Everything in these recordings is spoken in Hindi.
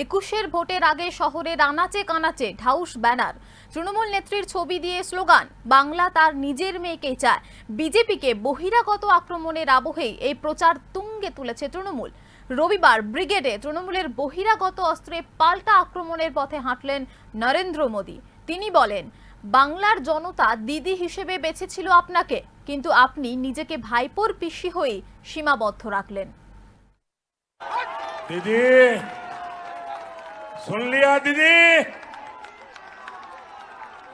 একুশের ভোটের আগে শহরের আনাচে কানাচে ঢাউস ব্যানার, তৃণমূল নেত্রীর ছবি দিয়ে স্লোগান, বাংলা তার নিজের মেয়েকেই চায়। বিজেপিকে বহিরাগত আক্রমণের আবহেই এই প্রচার তুঙ্গে তুলেছে তৃণমূল। রবিবার ব্রিগেডে তৃণমূলের বহিরাগত অস্ত্রে পাল্টা আক্রমণের পথে হাঁটলেন নরেন্দ্র মোদী। তিনি বলেন, বাংলার জনতা দিদি হিসেবে বেছেছিল আপনাকে, কিন্তু আপনি নিজেকে ভাইপোর পিসি হয়ে সীমাবদ্ধ রাখলেন। दीदी सुन लिया दीदी,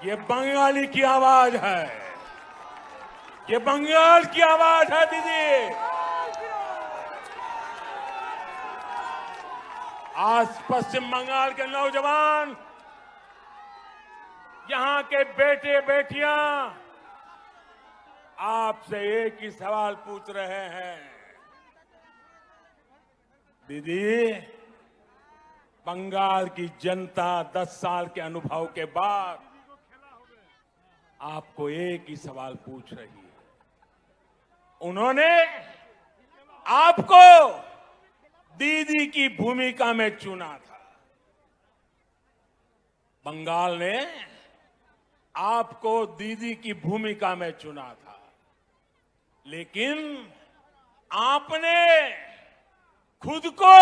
ये बंगाली की आवाज है, ये बंगाल की आवाज है दीदी। आज पश्चिम बंगाल के नौजवान, यहां के बेटे बेटियां आपसे एक ही सवाल पूछ रहे हैं, दीदी बंगाल की जनता 10 साल के अनुभव के बाद आपको एक ही सवाल पूछ रही है। उन्होंने आपको दीदी की भूमिका में चुना था। बंगाल ने आपको दीदी की भूमिका में चुना था, लेकिन आपने खुद को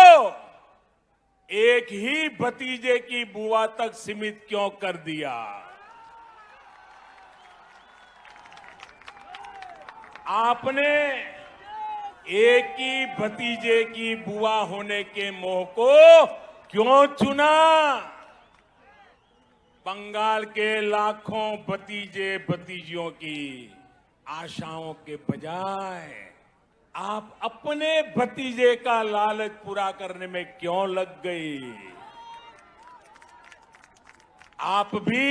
एक ही भतीजे की बुआ तक सीमित क्यों कर दिया? आपने एक ही भतीजे की बुआ होने के मोह को क्यों चुना? बंगाल के लाखों भतीजे भतीजियों की आशाओं के बजाय आप अपने भतीजे का लालच पूरा करने में क्यों लग गई? आप भी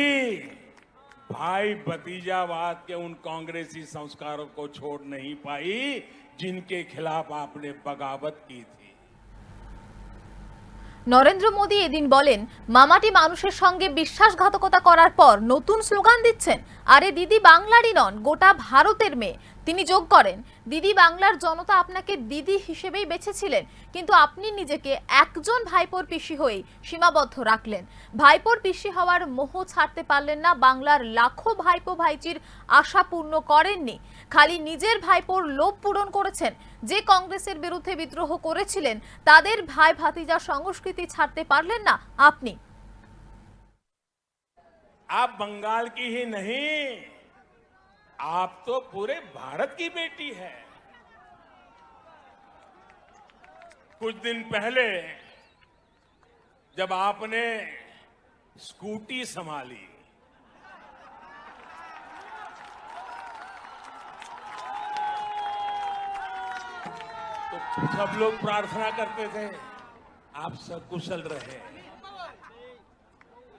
भाई भतीजावाद के उन कांग्रेसी संस्कारों को छोड़ नहीं पाई जिनके खिलाफ आपने बगावत की थी। নরেন্দ্র মোদী এদিন বলেন, মামাটি মানুষের সঙ্গে বিশ্বাসঘাতকতা করার পর নতুন স্লোগান দিচ্ছেন, আরে দিদি বাংলারই নন, গোটা ভারতের মেয়ে। তিনি যোগ করেন, দিদি বাংলার জনতা আপনাকে দিদি হিসেবেই বেছেছিলেন, কিন্তু আপনি নিজেকে একজন ভাইপোর পিসি হয়ে সীমাবদ্ধ রাখলেন। ভাইপোর পিসি হওয়ার মোহ ছাড়তে পারলেন না, বাংলার লাখো ভাইপো ভাইচির আশা পূর্ণ করেননি, খালি নিজের ভাইপোর লোভ পূরণ করেছেন। যে কংগ্রেসের বিরুদ্ধে বিদ্রোহ করেছিলেন তাদের ভাই ভাতিজা সংস্কৃতি ছাড়তে পারলেন না আপনি। आप बंगाल की ही नहीं, आप तो पूरे भारत की बेटी है। कुछ दिन पहले जब आपने स्कूटी संभाली, तो सब लोग प्रार्थना करते थे आप सकुशल रहे,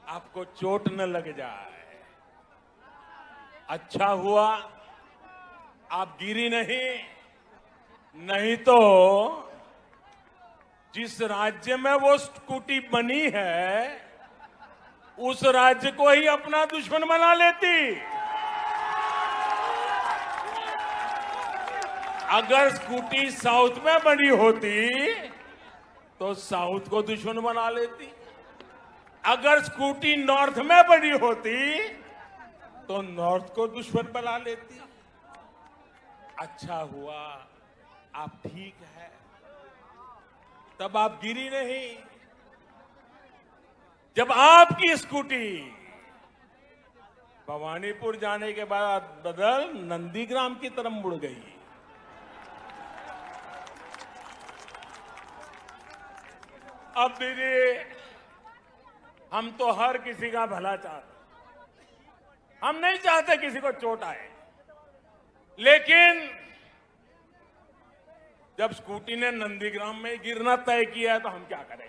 आपको चोट न लग जाए। अच्छा हुआ आप गिरी नहीं, नहीं तो जिस राज्य में वो स्कूटी बनी है उस राज्य को ही अपना दुश्मन बना लेती। अगर स्कूटी साउथ में बनी होती तो साउथ को दुश्मन बना लेती, अगर स्कूटी नॉर्थ में बनी होती तो नॉर्थ को दुश्मन बना लेती। अच्छा हुआ आप ठीक है, तब आप गिरी नहीं। जब आपकी स्कूटी भवानीपुर जाने के बाद बदल नंदीग्राम की तरफ मुड़ गई, अब दीदी हम तो हर किसी का भला चाहते, हम नहीं चाहते किसी को चोट आए, लेकिन जब स्कूटी ने नंदीग्राम में गिरना तय किया है तो हम क्या करें?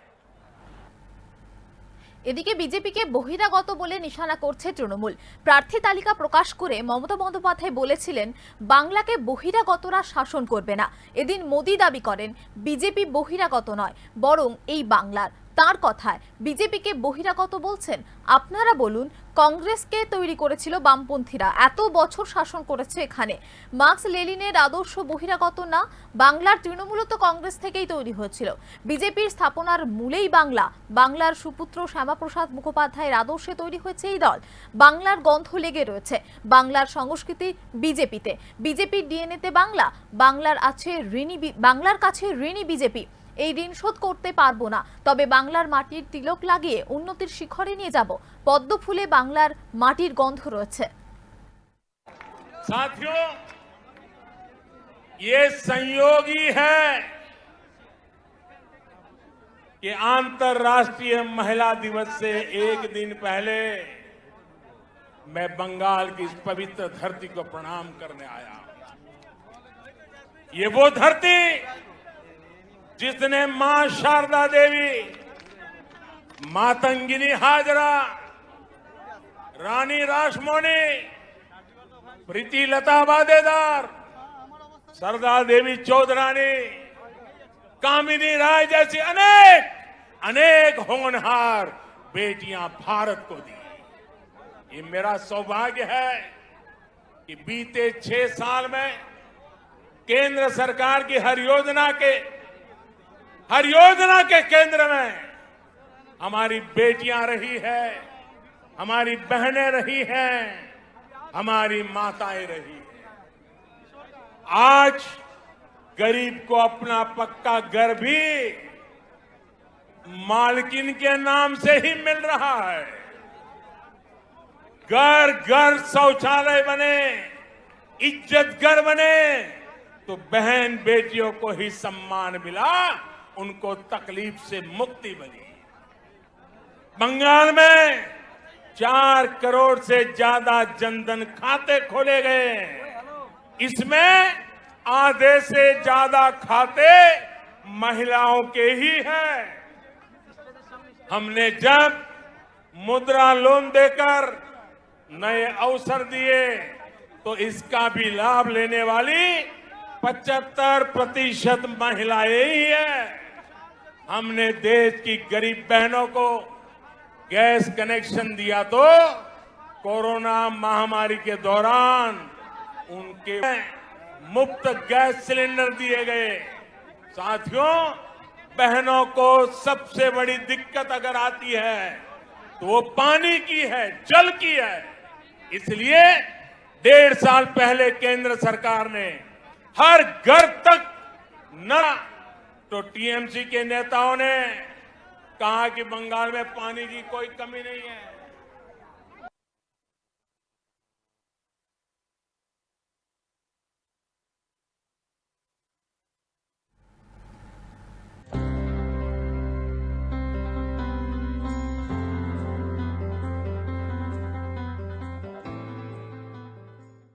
এদিকে বিজেপিকে বহিরাগত বলে নিশানা করছে তৃণমূল। প্রার্থী তালিকা প্রকাশ করে মমতা বন্দ্যোপাধ্যায় বলেছিলেন, বাংলাকে বহিরাগতরা শাসন করবে না। এদিন মোদী দাবি করেন, বিজেপি বহিরাগত নয়, বরং এই বাংলার। তার কথায় বিজেপিকে বহিরাগত বলছেন। আপনারা বলুন, কংগ্রেসকে তৈরি করেছিল বামপন্থীরা, এত বছর শাসন করেছে এখানে। মার্কস লেনিনের আদর্শ বহিরাগত না, বাংলার তৃণমূল তো কংগ্রেস থেকেই তৈরি হয়েছিল। বিজেপির স্থাপনার মূলেই বাংলা। বাংলার সুপুত্র শ্যামাপ্রসাদ মুখোপাধ্যায়ের আদর্শে তৈরি হয়েছে এই দল। বাংলার গন্ধ লেগে রয়েছে। বাংলার সংস্কৃতি বিজেপিতে, বিজেপির ডিএনএতে বাংলা। বাংলার কাছে ঋণী বিজেপি। এই ঋণ শোধ করতে পারবো না, তবে বাংলার মাটির তিলক লাগিয়ে উন্নতির শিখরে নিয়ে যাব। পদ্ম ফুলে বাংলার মাটির গন্ধ রয়েছে। साथियों, ये संयोग ही है कि अंतर्राष्ट्रीय महिला दिवस से एक दिन पहले मैं बंगाल की इस पवित्र धरती को प्रणाम करने आया। ये वो धरती जिसने मां शारदा देवी, मातंगिनी हाजरा, रानी रासमोनी, प्रीति लता वादेदार, सरदार देवी चौधरानी, कामिनी राय जैसी अनेक होनहार बेटियां भारत को दी। ये मेरा सौभाग्य है कि बीते 6 साल में केंद्र सरकार की हर योजना के केंद्र में हमारी बेटियां रही है, हमारी बहनें रही हैं, हमारी माताएं रही हैं। आज गरीब को अपना पक्का घर भी मालकिन के नाम से ही मिल रहा है। घर घर शौचालय बने, इज्जत घर बने, तो बहन बेटियों को ही सम्मान मिला, उनको तकलीफ से मुक्ति मिली। बंगाल में 4 करोड़ से ज्यादा जनधन खाते खोले गए। इसमें आधे से ज्यादा खाते महिलाओं के ही हैं। हमने जब मुद्रा लोन देकर नए अवसर दिए तो इसका भी लाभ लेने वाली 75% महिलाएं ही हैं। हमने देश की गरीब बहनों को गैस कनेक्शन दिया तो कोरोना महामारी के दौरान उनके मुफ्त गैस सिलेंडर दिए गए। साथियों, बहनों को सबसे बड़ी दिक्कत अगर आती है तो वो पानी की है, जल की है। इसलिए 1.5 साल पहले केंद्र सरकार ने हर घर तक न तो टीएमसी के नेताओं ने कहा कि बंगाल में पानी की कोई कमी नहीं है।